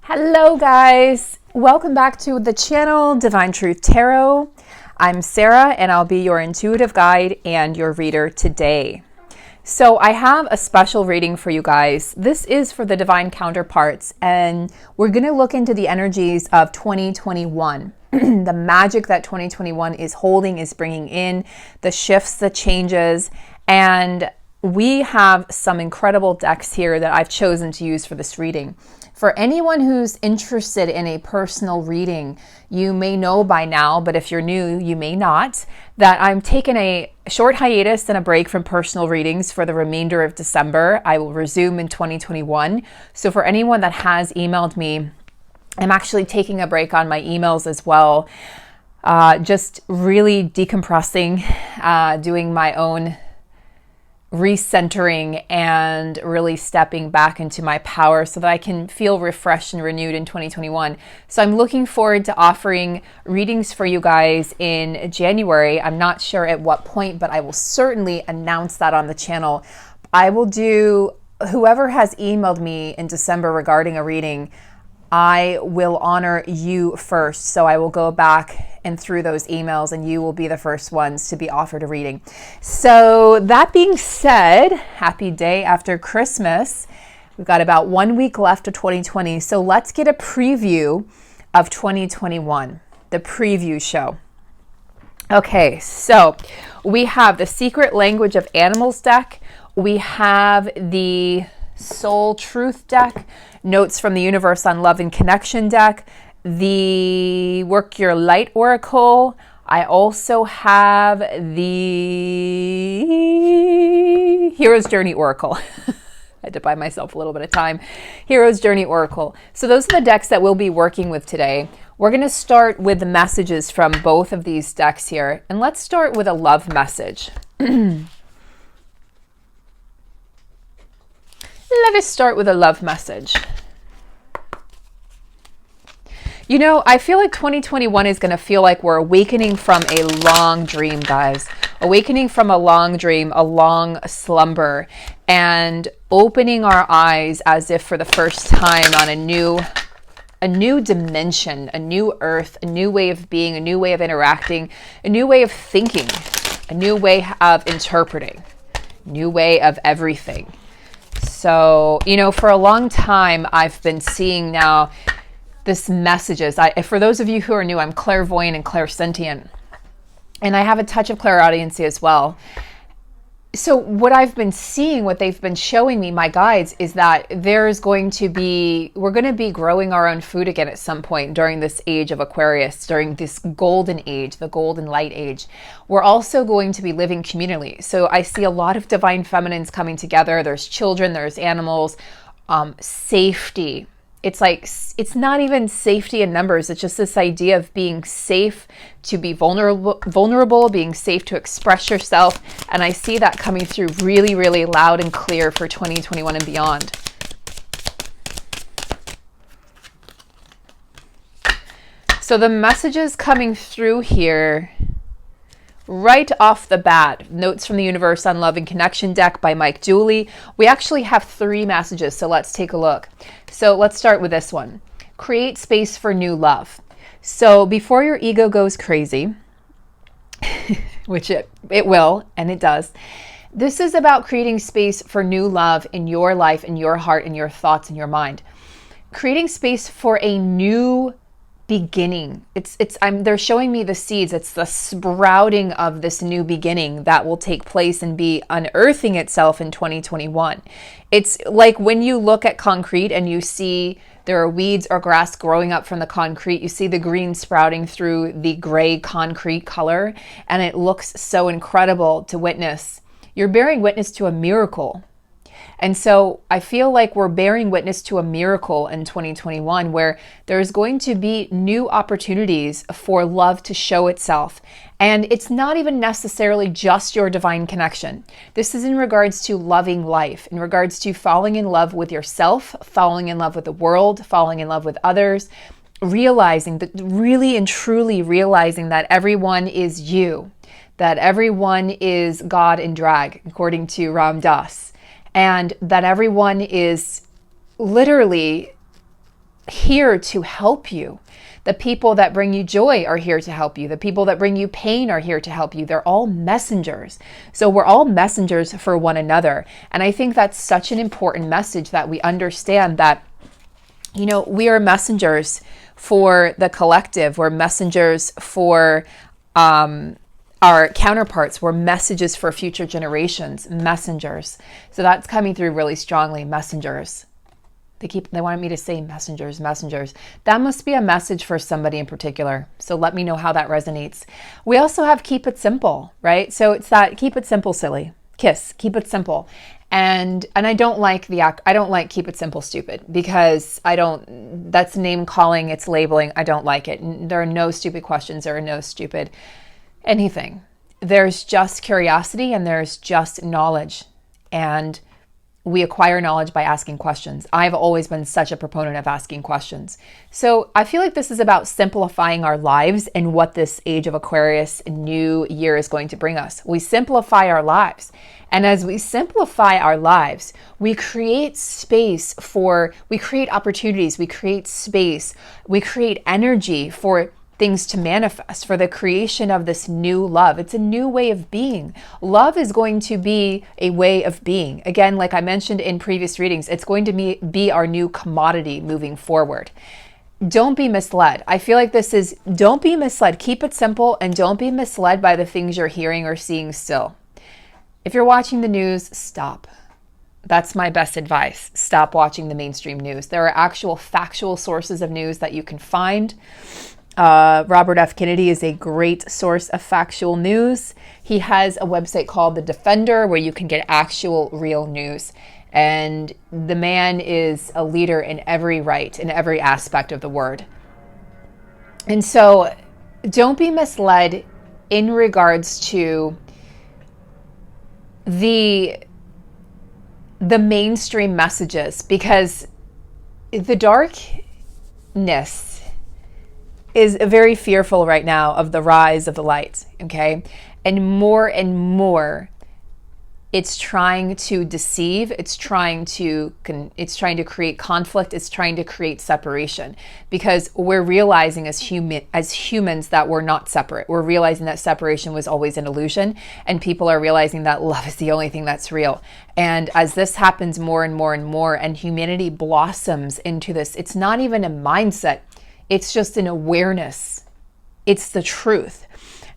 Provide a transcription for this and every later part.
Hello guys, welcome back to the channel Divine Truth Tarot. I'm Sarah and I'll be your intuitive guide and your reader today. So I have a special reading for you guys. This is for the divine counterparts and we're going to look into the energies of 2021. The magic that 2021 is holding, is bringing in, the shifts, the changes, and we have some incredible decks here that I've chosen to use for this reading. For anyone who's interested in a personal reading, you may know by now, but if you're new, you may not, that I'm taking a short hiatus and a break from personal readings for the remainder of December. I will resume in 2021. So for anyone that has emailed me, I'm actually taking a break on my emails as well. Just really decompressing, doing my own recentering and really stepping back into my power so that I can feel refreshed and renewed in 2021. So I'm looking forward to offering readings for you guys in January. I'm not sure at what point, but I will certainly announce that on the channel. I will do, whoever has emailed me in December regarding a reading, I will honor you first. So I will go back and through those emails and you will be the first ones to be offered a reading. So that being said, happy day after Christmas. We've got about 1 week left of 2020. So let's get a preview of 2021, the preview show. Okay, so we have the Secret Language of Animals deck. We have the Soul Truth deck, Notes from the Universe on Love and Connection deck, the Work Your Light Oracle. I also have the Hero's Journey Oracle. I had to buy myself a little bit of time. Hero's Journey Oracle. So those are the decks that we'll be working with today. We're going to start with the messages from both of these decks here. And let's start with a love message. Let us start with a love message. You know, I feel like 2021 is going to feel like we're awakening from a long dream, guys. Awakening from a long dream, a long slumber, and opening our eyes as if for the first time on a new dimension, a new earth, a new way of being, a new way of interacting, a new way of thinking, a new way of interpreting, new way of everything. So, you know, for a long time, I've been seeing now this messages. For those of you who are new, I'm clairvoyant and clairsentient, and I have a touch of clairaudiency as well. So what I've been seeing, what they've been showing me, my guides, is that we're going to be growing our own food again at some point during this age of Aquarius, during this golden age, the golden light age. We're also going to be living communally. So I see a lot of divine feminines coming together. There's children, there's animals, safety. It's like, it's not even safety in numbers. It's just this idea of being safe to be vulnerable, being safe to express yourself. And I see that coming through really, really loud and clear for 2021 and beyond. So the messages coming through here, right off the bat, Notes from the Universe on Love and Connection deck by Mike Dooley. We actually have 3 messages, so let's take a look. So let's start with this one. Create space for new love. So before your ego goes crazy, which it will, and it does, this is about creating space for new love in your life, in your heart, in your thoughts, in your mind. Creating space for a new beginning. They're showing me the seeds. It's the sprouting of this new beginning that will take place and be unearthing itself in 2021. It's like when you look at concrete and you see there are weeds or grass growing up from the concrete, you see the green sprouting through the gray concrete color, and it looks so incredible to witness. You're bearing witness to a miracle. And so I feel like we're bearing witness to a miracle in 2021 where there's going to be new opportunities for love to show itself. And it's not even necessarily just your divine connection. This is in regards to loving life, in regards to falling in love with yourself, falling in love with the world, falling in love with others, realizing that, really and truly realizing that everyone is you, that everyone is God in drag, according to Ram Dass. And that everyone is literally here to help you. The people that bring you joy are here to help you. The people that bring you pain are here to help you. They're all messengers. So we're all messengers for one another. And I think that's such an important message, that we understand that, you know, we are messengers for the collective. We're messengers for our counterparts. We're messages for future generations, messengers. So that's coming through really strongly, messengers. They wanted me to say messengers. That must be a message for somebody in particular. So let me know how that resonates. We also have keep it simple, right? So it's that keep it simple, silly. Kiss, keep it simple. And I don't like keep it simple, stupid, because that's name calling, it's labeling. I don't like it. There are no stupid questions. There are no stupid anything. There's just curiosity and there's just knowledge. And we acquire knowledge by asking questions. I've always been such a proponent of asking questions. So I feel like this is about simplifying our lives and what this age of Aquarius new year is going to bring us. We simplify our lives. And as we simplify our lives, we create space we create opportunities, we create space, we create energy for things to manifest, for the creation of this new love. It's a new way of being. Love is going to be a way of being. Again, like I mentioned in previous readings, it's going to be our new commodity moving forward. Don't be misled. I feel like don't be misled. Keep it simple and don't be misled by the things you're hearing or seeing still. If you're watching the news, stop. That's my best advice. Stop watching the mainstream news. There are actual factual sources of news that you can find. Robert F. Kennedy is a great source of factual news. He has a website called The Defender where you can get actual real news. And the man is a leader in every aspect of the word. And so don't be misled in regards to the mainstream messages, because the darkness is very fearful right now of the rise of the light, okay? And more, it's trying to deceive, it's trying to create conflict, it's trying to create separation, because we're realizing as humans that we're not separate. We're realizing that separation was always an illusion, and people are realizing that love is the only thing that's real. And as this happens more and more and more, and humanity blossoms into this, it's not even a mindset, it's just an awareness. It's the truth.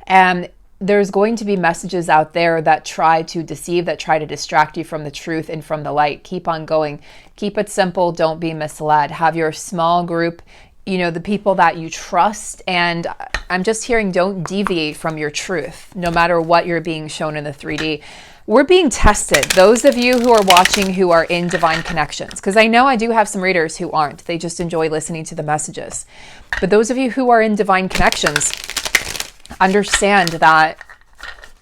And there's going to be messages out there that try to deceive, that try to distract you from the truth and from the light. Keep on going. Keep it simple. Don't be misled. Have your small group, the people that you trust. And I'm just hearing, don't deviate from your truth, no matter what you're being shown in the 3D. We're being tested. Those of you who are watching who are in divine connections, because I know I do have some readers who aren't. They just enjoy listening to the messages. But those of you who are in divine connections, understand that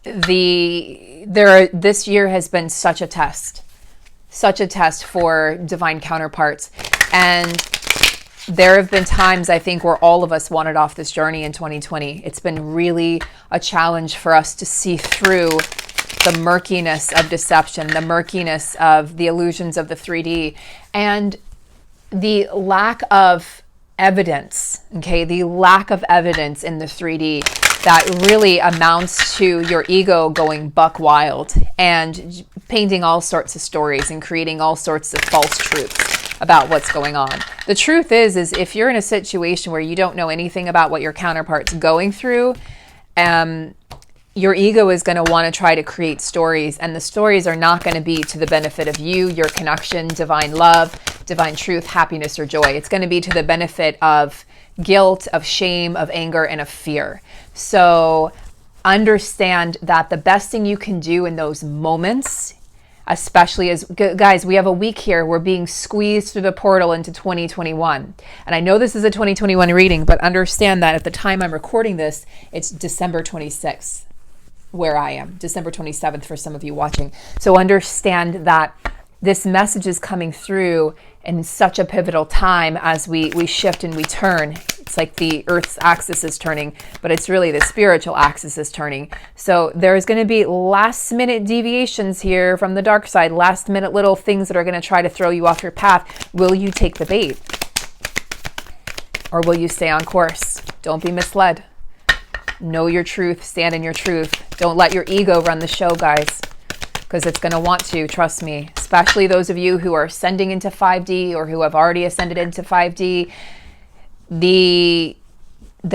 this year has been such a test for divine counterparts. And there have been times, I think, where all of us wanted off this journey in 2020. It's been really a challenge for us to see through the murkiness of deception, the murkiness of the illusions of the 3D, and the lack of evidence, okay? The lack of evidence in the 3D that really amounts to your ego going buck wild and painting all sorts of stories and creating all sorts of false truths about what's going on. The truth is if you're in a situation where you don't know anything about what your counterpart's going through, your ego is going to want to try to create stories, and the stories are not going to be to the benefit of you, your connection, divine love, divine truth, happiness, or joy. It's going to be to the benefit of guilt, of shame, of anger, and of fear. So understand that the best thing you can do in those moments, especially as, guys, we have a week here. We're being squeezed through the portal into 2021. And I know this is a 2021 reading, but understand that at the time I'm recording this, it's December 26th. Where I am, December 27th for some of you watching. So understand that this message is coming through in such a pivotal time as we shift and we turn. It's like the Earth's axis is turning, but it's really the spiritual axis is turning. So there's going to be last minute deviations here from the dark side, last minute little things that are going to try to throw you off your path. Will you take the bait? Or will you stay on course? Don't be misled. Know your truth, stand in your truth. Don't let your ego run the show, guys, because it's going to want to, trust me. Especially those of you who are ascending into 5D or who have already ascended into 5D. The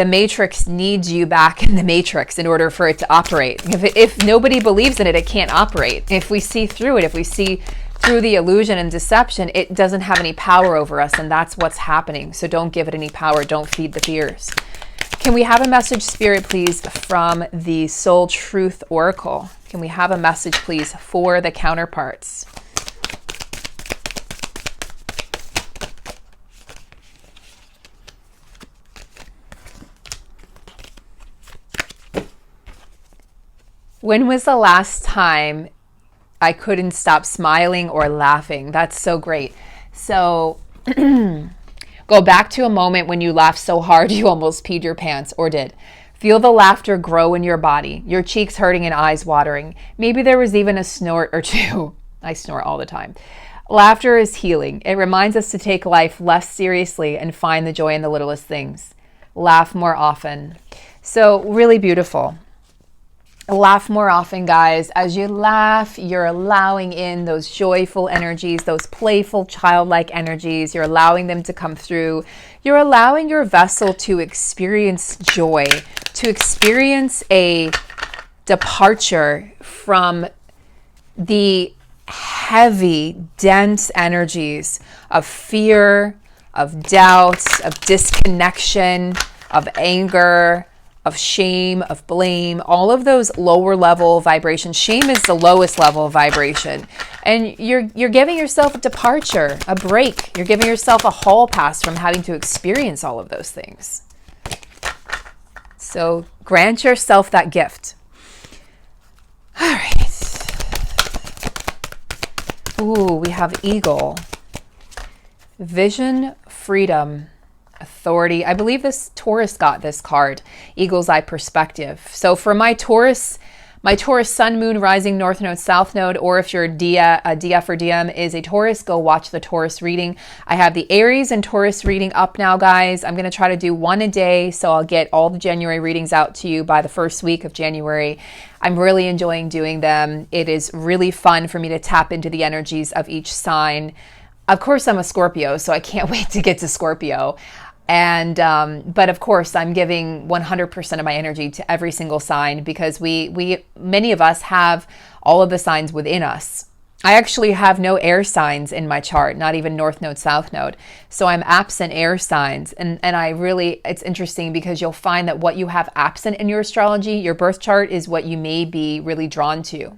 matrix needs you back in the matrix in order for it to operate. If nobody believes in it, it can't operate. If we see through it, if we see through the illusion and deception, it doesn't have any power over us, and that's what's happening. So don't give it any power. Don't feed the fears. Can we have a message, Spirit, please, from the Soul Truth Oracle? Can we have a message, please, for the counterparts? When was the last time I couldn't stop smiling or laughing? That's so great. So go back to a moment when you laughed so hard you almost peed your pants, or did. Feel the laughter grow in your body, your cheeks hurting and eyes watering. Maybe there was even a snort or two. I snort all the time. Laughter is healing. It reminds us to take life less seriously and find the joy in the littlest things. Laugh more often. So really beautiful. Laugh more often, guys. As you laugh, you're allowing in those joyful energies, those playful, childlike energies. You're allowing them to come through. You're allowing your vessel to experience joy, to experience a departure from the heavy, dense energies of fear, of doubt, of disconnection, of anger, of shame, of blame, all of those lower level vibrations. Shame is the lowest level of vibration. And you're giving yourself a departure, a break. You're giving yourself a hall pass from having to experience all of those things. So grant yourself that gift. All right. Ooh, we have Eagle. Vision, freedom, authority. I believe this Taurus got this card, Eagle's Eye Perspective. So for my Taurus Sun, Moon, Rising, North Node, South Node, or if your DF or DM is a Taurus, go watch the Taurus reading. I have the Aries and Taurus reading up now, guys. I'm going to try to do one a day, so I'll get all the January readings out to you by the first week of January. I'm really enjoying doing them. It is really fun for me to tap into the energies of each sign. Of course, I'm a Scorpio, so I can't wait to get to Scorpio. And, but of course I'm giving 100% of my energy to every single sign, because many of us have all of the signs within us. I actually have no air signs in my chart, not even North Node, South Node. So I'm absent air signs. And it's interesting because you'll find that what you have absent in your astrology, your birth chart, is what you may be really drawn to.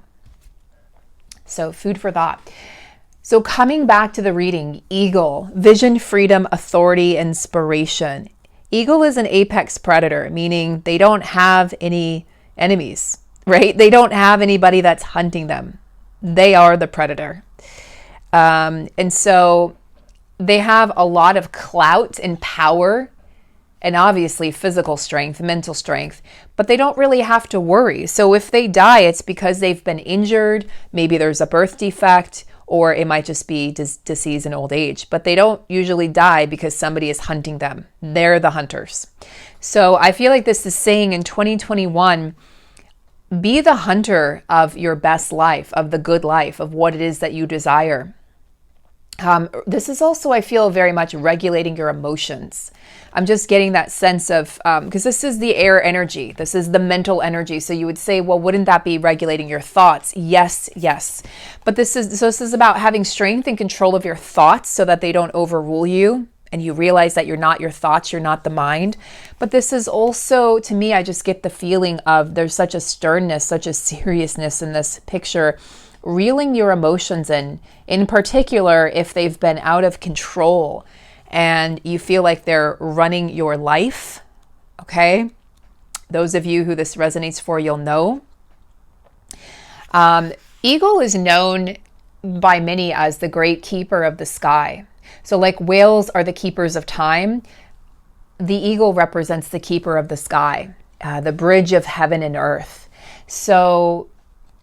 So food for thought. So coming back to the reading, Eagle, vision, freedom, authority, inspiration. Eagle is an apex predator, meaning they don't have any enemies, right? They don't have anybody that's hunting them. They are the predator. And so they have a lot of clout and power, and obviously physical strength, mental strength, but they don't really have to worry. So if they die, it's because they've been injured. Maybe there's a birth defect, or it might just be disease and old age. But they don't usually die because somebody is hunting them. They're the hunters. So I feel like this is saying in 2021, be the hunter of your best life, of the good life, of what it is that you desire. This is also, I feel, very much regulating your emotions. I'm just getting that sense of, because this is the air energy. This is the mental energy. So you would say, well, wouldn't that be regulating your thoughts? Yes, yes. But this is about having strength and control of your thoughts so that they don't overrule you. And you realize that you're not your thoughts, you're not the mind. But this is also, to me, I just get the feeling of there's such a sternness, such a seriousness in this picture, reeling your emotions in particular if they've been out of control and you feel like they're running your life, okay? Those of you who this resonates for, you'll know. Eagle is known by many as the great keeper of the sky. So like whales are the keepers of time, the eagle represents the keeper of the sky, the bridge of heaven and earth. So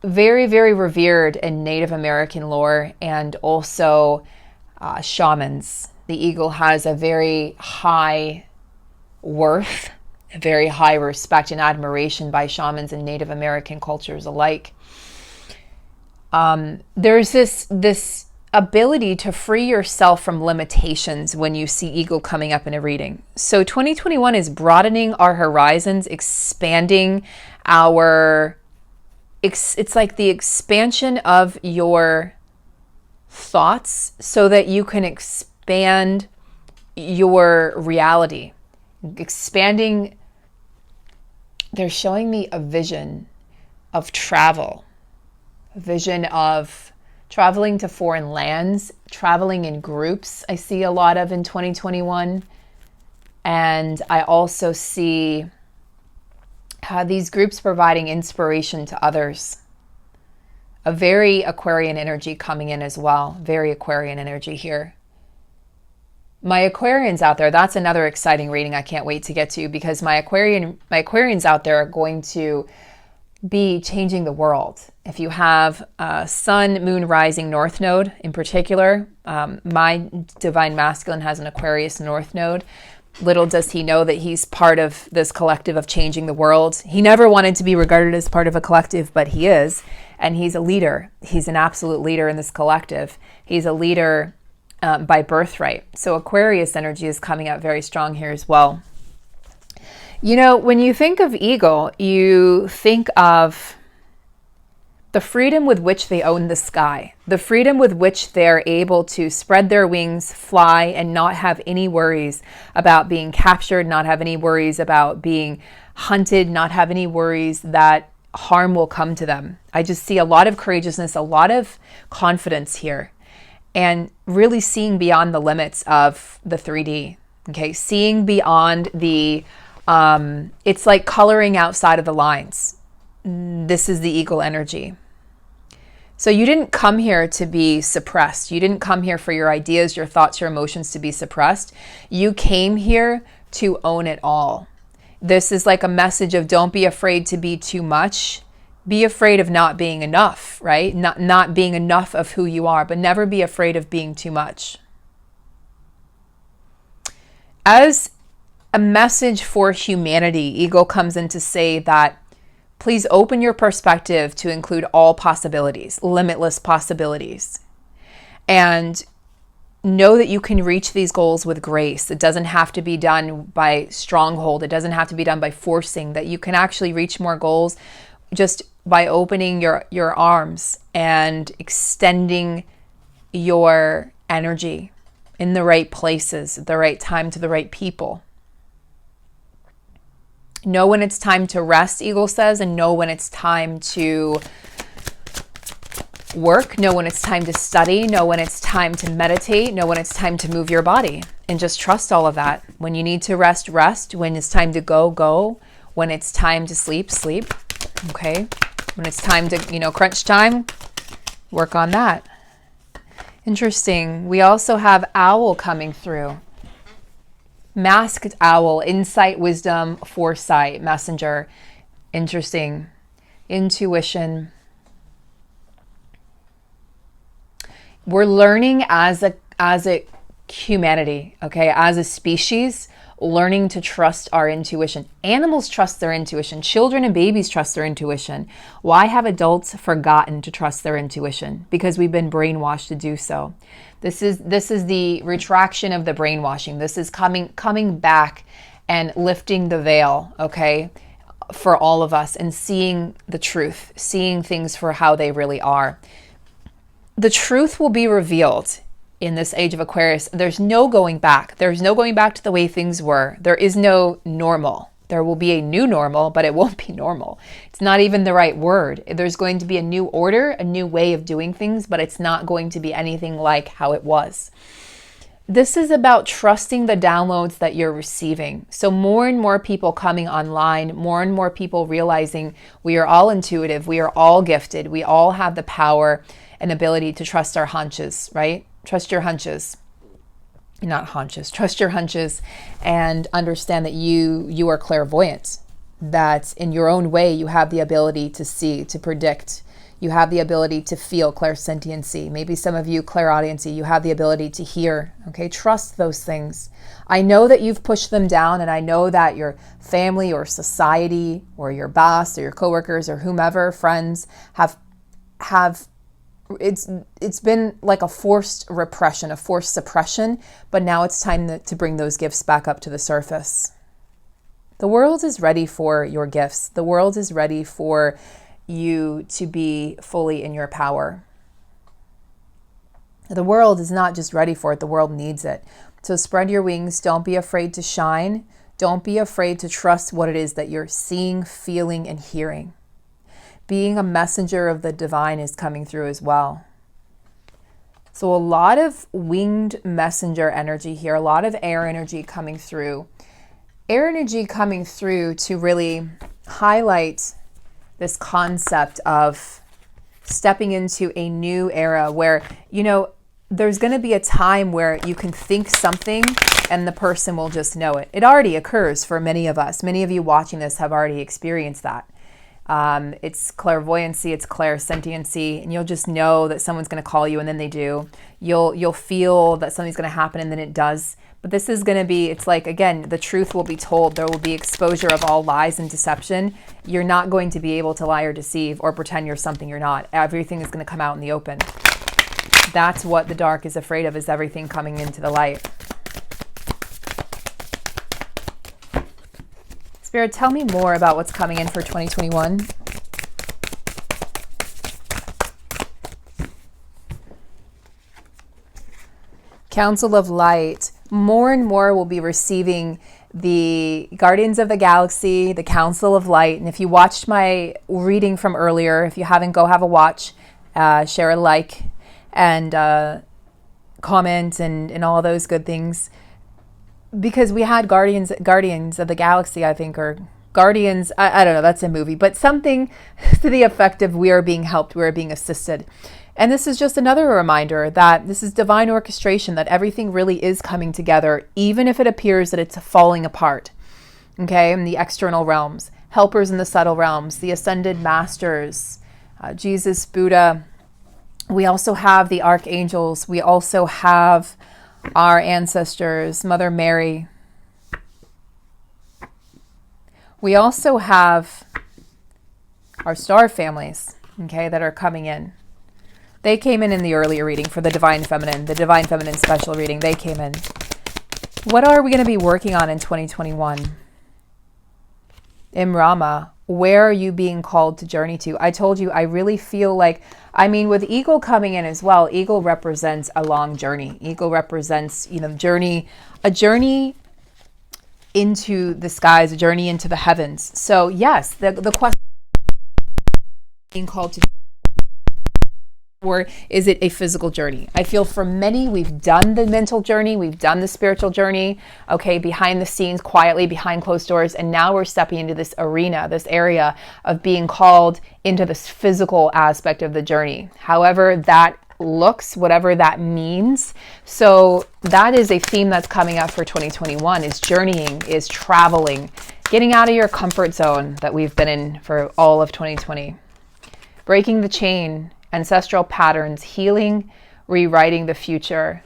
very, very revered in Native American lore and also shamans. The eagle has a very high worth, very high respect and admiration by shamans and Native American cultures alike. There's this ability to free yourself from limitations when you see eagle coming up in a reading. So 2021 is broadening our horizons, expanding it's like the expansion of your thoughts so that you can expand your reality. Expanding, they're showing me a vision of travel, a vision of traveling to foreign lands, traveling in groups. I see a lot of in 2021. And I also see these groups providing inspiration to others. A very Aquarian energy coming in as well. Very Aquarian energy here. My Aquarians out there, that's another exciting reading I can't wait to get to, because my Aquarians out there are going to be changing the world. If you have Sun, Moon, Rising, North Node in particular, my Divine Masculine has an Aquarius North Node. Little does he know that he's part of this collective of changing the world. He never wanted to be regarded as part of a collective, but he is. And he's a leader. He's an absolute leader in this collective. He's a leader by birthright. So Aquarius energy is coming out very strong here as well. You know, when you think of eagle, you think of the freedom with which they own the sky, the freedom with which they're able to spread their wings, fly, and not have any worries about being captured, not have any worries about being hunted, not have any worries that harm will come to them. I just see a lot of courageousness, a lot of confidence here, and really seeing beyond the limits of the 3D. Okay, seeing beyond the, it's like coloring outside of the lines. This is the eagle energy. So you didn't come here to be suppressed. You didn't come here for your ideas, your thoughts, your emotions to be suppressed. You came here to own it all. This is like a message of don't be afraid to be too much. Be afraid of not being enough, right? Not being enough of who you are, but never be afraid of being too much. As a message for humanity, Eagle comes in to say that please open your perspective to include all possibilities, limitless possibilities. And know that you can reach these goals with grace. It doesn't have to be done by stronghold. It doesn't have to be done by forcing. That you can actually reach more goals just by opening your arms and extending your energy in the right places, at the right time, to the right people. Know when it's time to rest, Eagle says, and know when it's time to work, know when it's time to study, know when it's time to meditate, know when it's time to move your body, and just trust all of that. When you need to rest, rest. When it's time to go, go. When it's time to sleep, sleep. Okay? When it's time to, crunch time, work on that. Interesting. We also have owl coming through. Masked owl, insight, wisdom, foresight, messenger. Interesting. Intuition. We're learning as a humanity, okay, as a species, learning to trust our intuition. Animals trust their intuition. Children and babies trust their intuition. Why have adults forgotten to trust their intuition? Because we've been brainwashed to do so. This is the retraction of the brainwashing. This is coming back and lifting the veil, okay, for all of us, and seeing the truth, seeing things for how they really are. The truth will be revealed in this age of Aquarius. There's no going back. There's no going back to the way things were. There is no normal. There will be a new normal, but it won't be normal. It's not even the right word. There's going to be a new order, a new way of doing things, but it's not going to be anything like how it was. This is about trusting the downloads that you're receiving. So more and more people coming online, more and more people realizing we are all intuitive, we are all gifted, we all have the power and ability to trust our hunches, right? Trust your hunches. Not hunches. Trust your hunches and understand that you are clairvoyant, that in your own way you have the ability to see, to predict. You have the ability to feel clairsentiency. Maybe some of you clairaudiency. You have the ability to hear. Okay, trust those things. I know that you've pushed them down, and I know that your family or society or your boss or your coworkers or whomever, friends, have it's been like a forced repression, a forced suppression, but now it's time to bring those gifts back up to the surface. The world is ready for your gifts. The world is ready for you to be fully in your power. The world is not just ready for it, the world needs it. So spread your wings. Don't be afraid to shine. Don't be afraid to trust what it is that you're seeing, feeling, and hearing. Being a messenger of the divine is coming through as well. So a lot of winged messenger energy here, a lot of air energy coming through. Air energy coming through to really highlight this concept of stepping into a new era where, you know, there's going to be a time where you can think something and the person will just know it. It already occurs for many of us. Many of you watching this have already experienced that. It's clairvoyancy, it's clairsentiency, and you'll just know that someone's going to call you and then they do. You'll feel that something's going to happen and then it does. But this is going to be, it's like, again, the truth will be told. There will be exposure of all lies and deception. You're not going to be able to lie or deceive or pretend you're something you're not. Everything is going to come out in the open. That's what the dark is afraid of, is everything coming into the light. Spirit, tell me more about what's coming in for 2021. Council of Light. More and more will be receiving the Guardians of the Galaxy, the Council of Light. And if you watched my reading from earlier, if you haven't, go have a watch, share a like, and comment, and all those good things. Because we had Guardians of the Galaxy, I think, or Guardians, I don't know, that's a movie, but something to the effect of we are being helped, we are being assisted. And this is just another reminder that this is divine orchestration, that everything really is coming together, even if it appears that it's falling apart. Okay, in the external realms, helpers in the subtle realms, the ascended masters, Jesus, Buddha. We also have the archangels. We also have our ancestors, Mother Mary. We also have our star families, okay, that are coming in. They came in the earlier reading for the Divine Feminine special reading. They came in. What are we going to be working on in 2021? Imrama, where are you being called to journey to? I told you, I really feel like, I mean, with Eagle coming in as well, Eagle represents a long journey. Eagle represents, you know, a journey into the skies, a journey into the heavens. So yes, the question being called to, or is it a physical journey? I feel for many, we've done the mental journey, we've done the spiritual journey, okay, behind the scenes, quietly, behind closed doors, and now we're stepping into this arena, this area of being called into this physical aspect of the journey. However that looks, whatever that means. So that is a theme that's coming up for 2021, is journeying, is traveling, getting out of your comfort zone that we've been in for all of 2020. Breaking the chain, ancestral patterns, healing, rewriting the future,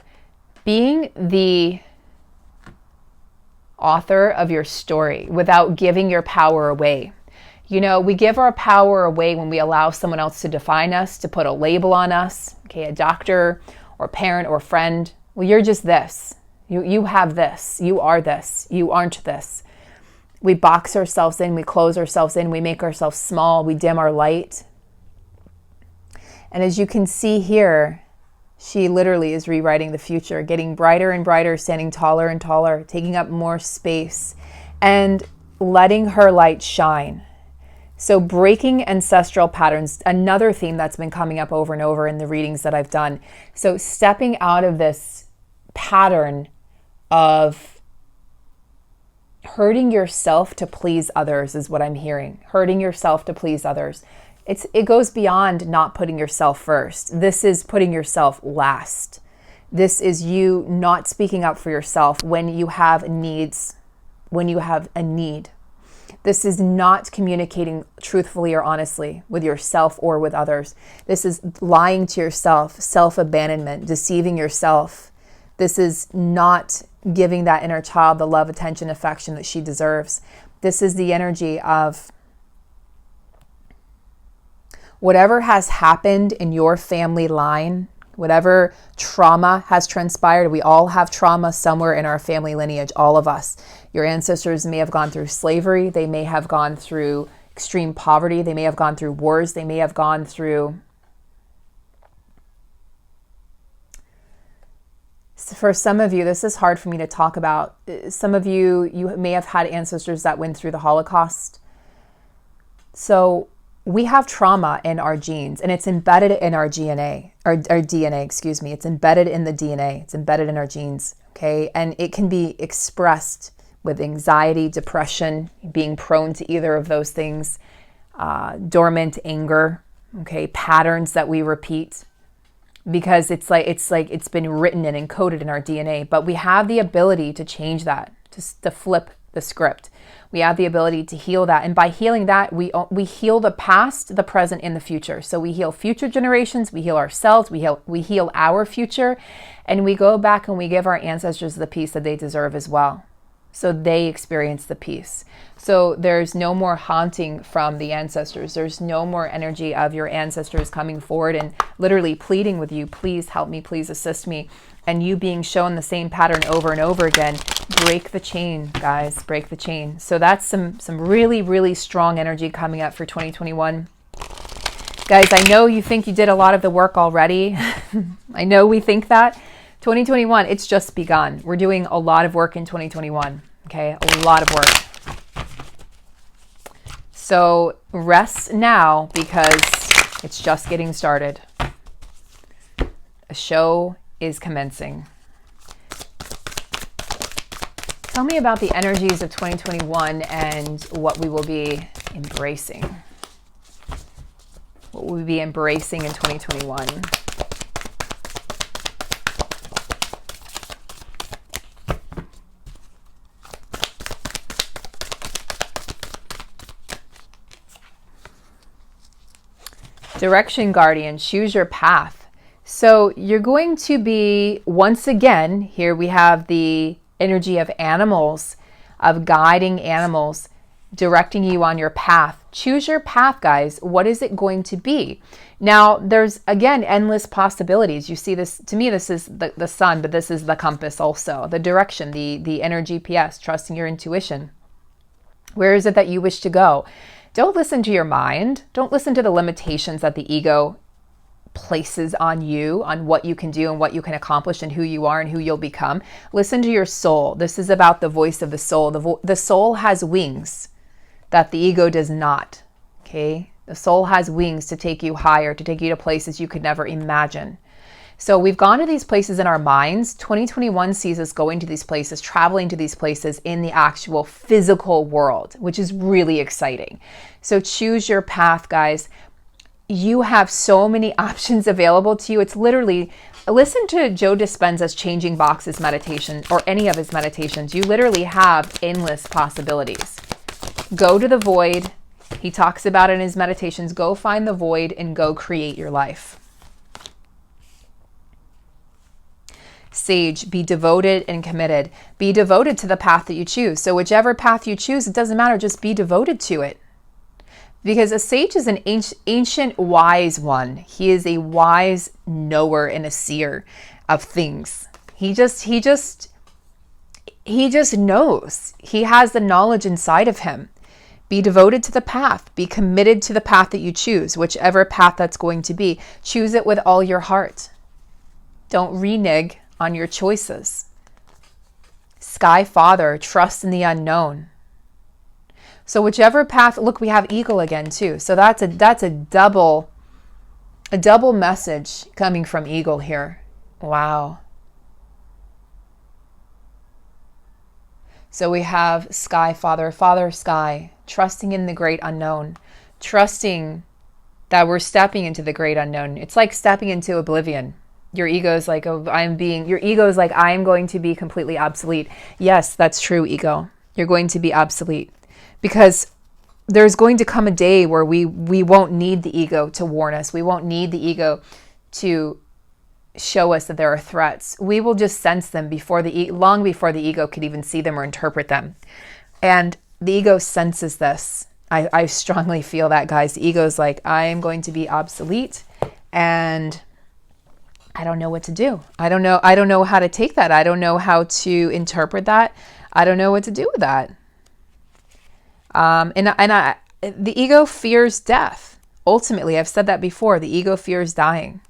being the author of your story without giving your power away. You know, we give our power away when we allow someone else to define us, to put a label on us, okay, a doctor or parent or friend. Well, you're just this. You have this. You are this. You aren't this. We box ourselves in. We close ourselves in. We make ourselves small. We dim our light. And as you can see here, she literally is rewriting the future, getting brighter and brighter, standing taller and taller, taking up more space, and letting her light shine. So breaking ancestral patterns, another theme that's been coming up over and over in the readings that I've done. So stepping out of this pattern of hurting yourself to please others is what I'm hearing. Hurting yourself to please others. It goes beyond not putting yourself first. This is putting yourself last. This is you not speaking up for yourself when you have needs, when you have a need. This is not communicating truthfully or honestly with yourself or with others. This is lying to yourself, self-abandonment, deceiving yourself. This is not giving that inner child the love, attention, affection that she deserves. This is the energy of whatever has happened in your family line, whatever trauma has transpired. We all have trauma somewhere in our family lineage, all of us. Your ancestors may have gone through slavery. They may have gone through extreme poverty. They may have gone through wars. They may have gone through... For some of you, this is hard for me to talk about. Some of you, you may have had ancestors that went through the Holocaust. So we have trauma in our genes, and it's embedded in our DNA, our DNA, excuse me. It's embedded in the DNA. It's embedded in our genes, okay? And it can be expressed with anxiety, depression, being prone to either of those things, dormant anger, okay? Patterns that we repeat, because it's been written and encoded in our DNA. But we have the ability to change that, to flip the script. We have the ability to heal that. And by healing that, we heal the past, the present, and the future. So we heal future generations, we heal ourselves, we heal our future, and we go back and we give our ancestors the peace that they deserve as well. So they experience the peace. So there's no more haunting from the ancestors. There's no more energy of your ancestors coming forward and literally pleading with you, please help me, please assist me. And you being shown the same pattern over and over again. Break the chain, guys, break the chain. So that's some really, really strong energy coming up for 2021. Guys, I know you think you did a lot of the work already. I know we think that. 2021, it's just begun. We're doing a lot of work in 2021, okay? A lot of work. So rest now because it's just getting started. A show is commencing. Tell me about the energies of 2021 and what we will be embracing. What will we be embracing in 2021? Direction Guardian, choose your path. So you're going to be, once again, here we have the energy of animals, of guiding animals, directing you on your path. Choose your path, guys. What is it going to be? Now, there's, again, endless possibilities. You see this, to me, this is the sun, but this is the compass also. The direction, the inner GPS, trusting your intuition. Where is it that you wish to go? Don't listen to your mind. Don't listen to the limitations that the ego places on you, on what you can do and what you can accomplish and who you are and who you'll become. Listen to your soul. This is about the voice of the soul. The soul has wings that the ego does not, okay? The soul has wings to take you higher, to take you to places you could never imagine. So we've gone to these places in our minds. 2021 sees us going to these places, traveling to these places in the actual physical world, which is really exciting. So choose your path, guys. You have so many options available to you. It's literally, listen to Joe Dispenza's Changing Boxes meditation or any of his meditations. You literally have endless possibilities. Go to the void. He talks about it in his meditations. Go find the void and go create your life. Sage, be devoted and committed. Be devoted to the path that you choose. So whichever path you choose, it doesn't matter, just be devoted to it. Because a sage is an ancient wise one. He is a wise knower and a seer of things. He just knows. He has the knowledge inside of him. Be devoted to the path. Be committed to the path that you choose, whichever path that's going to be. Choose it with all your heart. Don't renege on your choices. Sky Father, trust in the unknown. So whichever path, look, we have eagle again too. So that's a double message coming from eagle here. Wow. So we have Sky Father, Father Sky, trusting in the great unknown, trusting that we're stepping into the great unknown. It's like stepping into oblivion. Your ego is like, oh, I am going to be completely obsolete. Yes, that's true, ego. You're going to be obsolete because there's going to come a day where we won't need the ego to warn us. We won't need the ego to show us that there are threats. We will just sense them long before the ego could even see them or interpret them. And the ego senses this. I strongly feel that, guys. The ego is like, I am going to be obsolete and I don't know what to do. I don't know how to take that. I don't know how to interpret that. I don't know what to do with that. The ego fears death. Ultimately, I've said that before. The ego fears dying.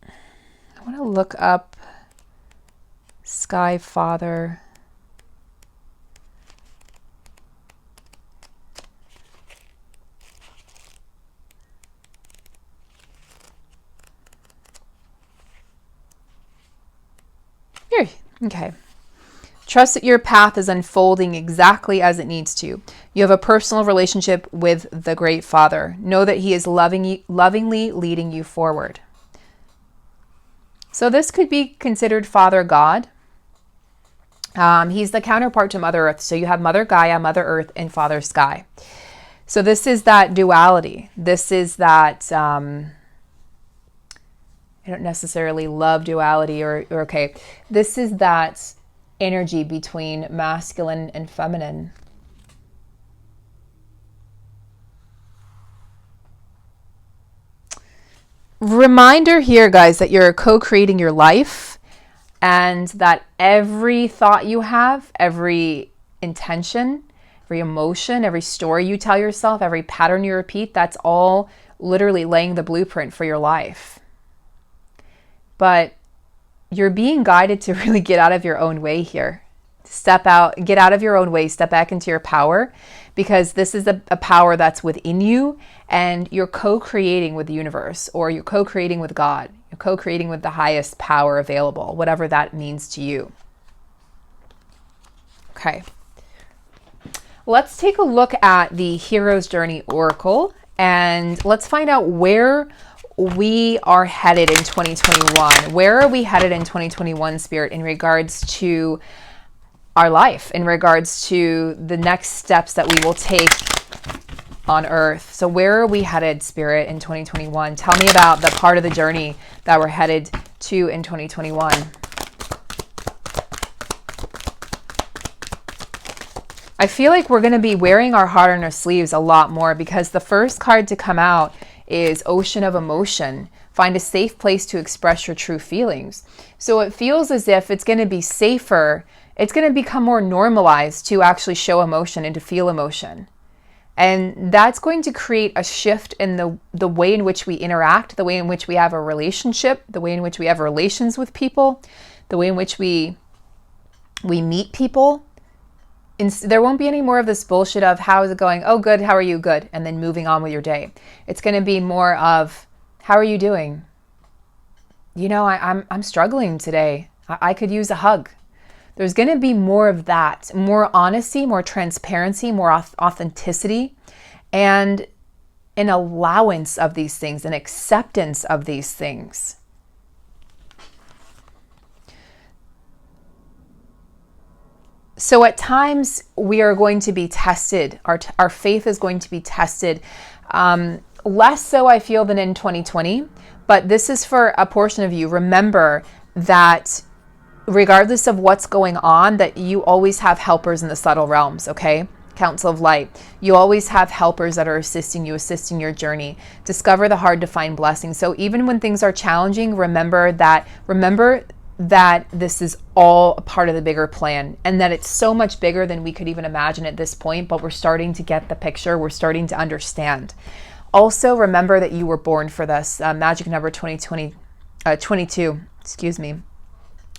I want to look up Sky Father. Here, okay. Trust that your path is unfolding exactly as it needs to. You have a personal relationship with the Great Father. Know that He is lovingly leading you forward. So this could be considered Father God. He's the counterpart to Mother Earth. So you have Mother Gaia, Mother Earth, and Father Sky. So this is that duality. This is that... I don't necessarily love duality or okay. This is that energy between masculine and feminine. Reminder here, guys, that you're co-creating your life and that every thought you have, every intention, every emotion, every story you tell yourself, every pattern you repeat, that's all literally laying the blueprint for your life. But you're being guided to really get out of your own way here. Step out, get out of your own way, step back into your power, because this is a power that's within you and you're co-creating with the universe, or you're co-creating with God. You're co-creating with the highest power available, whatever that means to you. Okay. Let's take a look at the Hero's Journey Oracle and let's find out where we are headed in 2021. Where are we headed in 2021, Spirit, in regards to our life, in regards to the next steps that we will take on Earth? So where are we headed, Spirit, in 2021? Tell me about the part of the journey that we're headed to in 2021. I feel like we're going to be wearing our heart on our sleeves a lot more, because the first card to come out is Ocean of Emotion. Find a safe place to express your true feelings. So it feels as if it's going to be safer. It's going to become more normalized to actually show emotion and to feel emotion. And that's going to create a shift in the way in which we interact, the way in which we have a relationship, the way in which we have relations with people, the way in which we meet people. And there won't be any more of this bullshit of how is it going? Oh, good. How are you? Good. And then moving on with your day. It's going to be more of, how are you doing? You know, I'm struggling today. I could use a hug. There's going to be more of that, more honesty, more transparency, more authenticity, and an allowance of these things, an acceptance of these things. So at times we are going to be tested. Our faith is going to be tested. Less so, I feel, than in 2020. But this is for a portion of you. Remember that regardless of what's going on, that you always have helpers in the subtle realms, okay? Council of Light. You always have helpers that are assisting you, assisting your journey. Discover the hard to find blessings. So even when things are challenging, remember that this is all a part of the bigger plan, and that it's so much bigger than we could even imagine at this point, but we're starting to get the picture. We're starting to understand. Also, remember that you were born for this. Magic number 22, excuse me.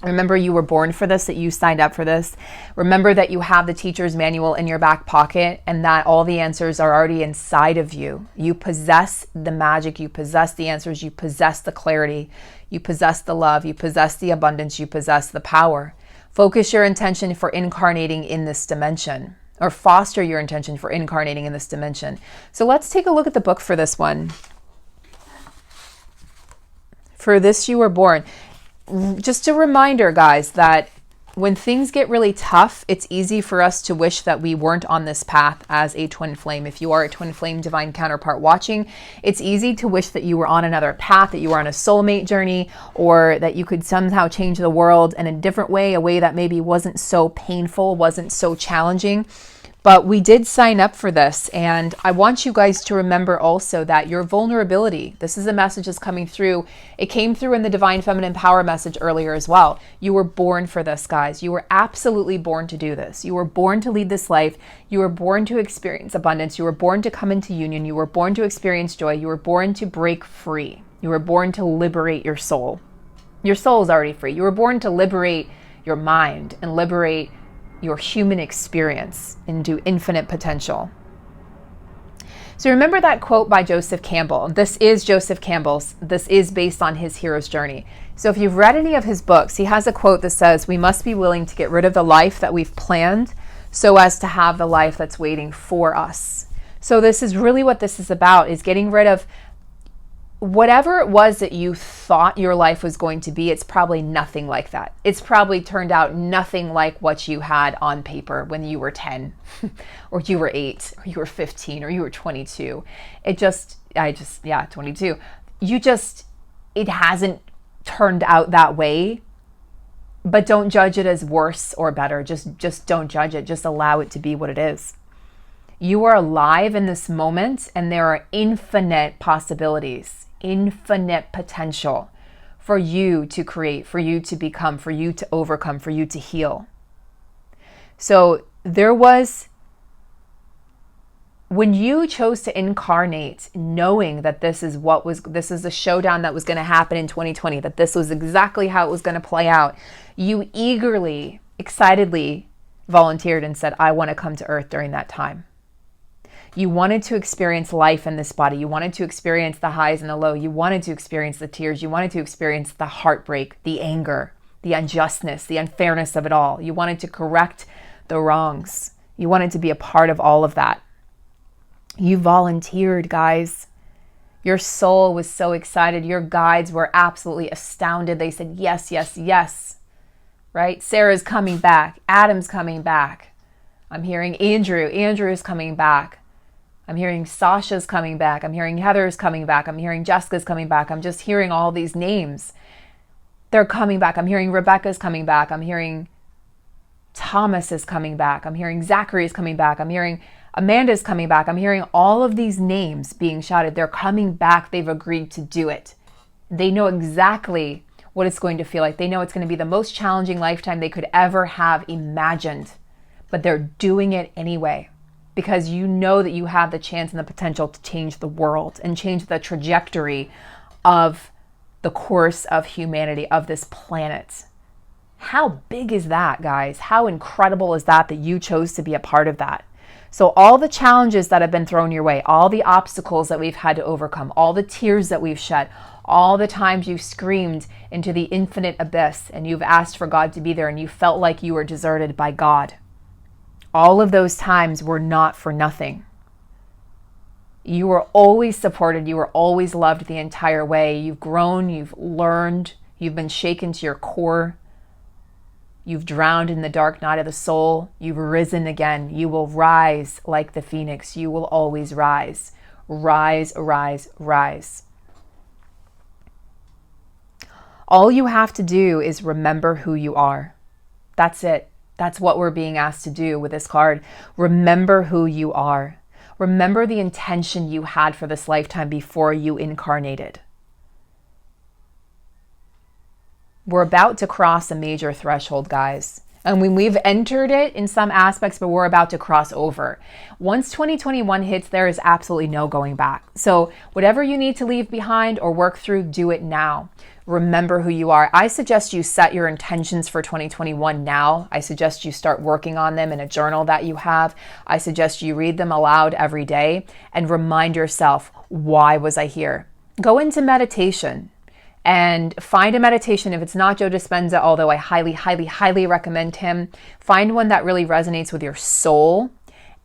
Remember you were born for this, that you signed up for this. Remember that you have the teacher's manual in your back pocket and that all the answers are already inside of you. You possess the magic, you possess the answers, you possess the clarity, you possess the love, you possess the abundance, you possess the power. Focus your intention for incarnating in this dimension, or foster your intention for incarnating in this dimension. So let's take a look at the book for this one. For this you were born. Just a reminder, guys, that when things get really tough, it's easy for us to wish that we weren't on this path as a twin flame. If you are a twin flame divine counterpart watching, it's easy to wish that you were on another path, that you were on a soulmate journey, or that you could somehow change the world in a different way, a way that maybe wasn't so painful, wasn't so challenging. But we did sign up for this, and I want you guys to remember also that your vulnerability, this is a message that's coming through. It came through in the Divine Feminine Power message earlier as well. You were born for this, guys. You were absolutely born to do this. You were born to lead this life. You were born to experience abundance. You were born to come into union. You were born to experience joy. You were born to break free. You were born to liberate your soul. Your soul is already free. You were born to liberate your mind and liberate your human experience into infinite potential. So remember that quote by Joseph Campbell. This is Joseph Campbell's. This is based on his hero's journey. So if you've read any of his books, he has a quote that says, "We must be willing to get rid of the life that we've planned so as to have the life that's waiting for us." So this is really what this is about, is getting rid of whatever it was that you thought your life was going to be. It's probably nothing like that. It's probably turned out nothing like what you had on paper when you were 10 or you were 8 or you were 15 or you were 22. 22. It hasn't turned out that way, but don't judge it as worse or better. Just don't judge it. Just allow it to be what it is. You are alive in this moment, and there are infinite possibilities, infinite potential for you to create, for you to become, for you to overcome, for you to heal. So there was, when you chose to incarnate, knowing that this is the showdown that was going to happen in 2020, that this was exactly how it was going to play out, you eagerly, excitedly volunteered and said, I want to come to Earth during that time. You wanted to experience life in this body. You wanted to experience the highs and the low. You wanted to experience the tears. You wanted to experience the heartbreak, the anger, the unjustness, the unfairness of it all. You wanted to correct the wrongs. You wanted to be a part of all of that. You volunteered, guys. Your soul was so excited. Your guides were absolutely astounded. They said, yes, yes, yes. Right? Sarah's coming back. Adam's coming back. I'm hearing Andrew. Andrew's coming back. I'm hearing Sasha's coming back. I'm hearing Heather's coming back. I'm hearing Jessica's coming back. I'm just hearing all these names. They're coming back. I'm hearing Rebecca's coming back. I'm hearing Thomas is coming back. I'm hearing Zachary's coming back. I'm hearing Amanda's coming back. I'm hearing all of these names being shouted. They're coming back. They've agreed to do it. They know exactly what it's going to feel like. They know it's going to be the most challenging lifetime they could ever have imagined, but they're doing it anyway. Because you know that you have the chance and the potential to change the world and change the trajectory of the course of humanity, of this planet. How big is that, guys? How incredible is that you chose to be a part of that? So all the challenges that have been thrown your way, all the obstacles that we've had to overcome, all the tears that we've shed, all the times you've screamed into the infinite abyss and you've asked for God to be there and you felt like you were deserted by God. All of those times were not for nothing. You were always supported. You were always loved the entire way. You've grown, you've learned, you've been shaken to your core. You've drowned in the dark night of the soul. You've risen again. You will rise like the phoenix. You will always rise. Rise, rise, rise. All you have to do is remember who you are. That's it. That's what we're being asked to do with this card. Remember who you are. Remember the intention you had for this lifetime before you incarnated. We're about to cross a major threshold, guys. And when we've entered it in some aspects, but we're about to cross over. Once 2021 hits, there is absolutely no going back. So whatever you need to leave behind or work through, do it now. Remember who you are. I suggest you set your intentions for 2021 now. I suggest you start working on them in a journal that you have. I suggest you read them aloud every day and remind yourself, why was I here? Go into meditation and find a meditation. If it's not Joe Dispenza, although I highly, highly, highly recommend him, find one that really resonates with your soul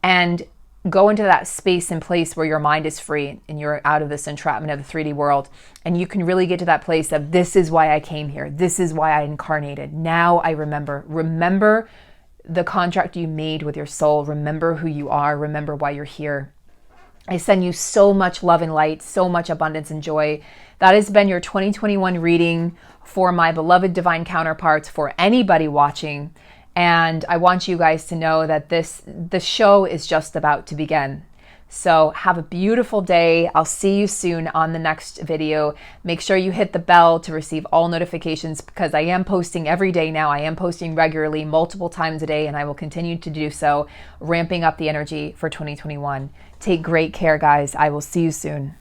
and go into that space and place where your mind is free and you're out of this entrapment of the 3D world. And you can really get to that place of, this is why I came here. This is why I incarnated. Now I remember. Remember the contract you made with your soul. Remember who you are. Remember why you're here. I send you so much love and light, so much abundance and joy. That has been your 2021 reading for my beloved divine counterparts, for anybody watching. And I want you guys to know that the show is just about to begin. So have a beautiful day. I'll see you soon on the next video. Make sure you hit the bell to receive all notifications, because I am posting every day now. I am posting regularly, multiple times a day, and I will continue to do so, ramping up the energy for 2021. Take great care, guys. I will see you soon.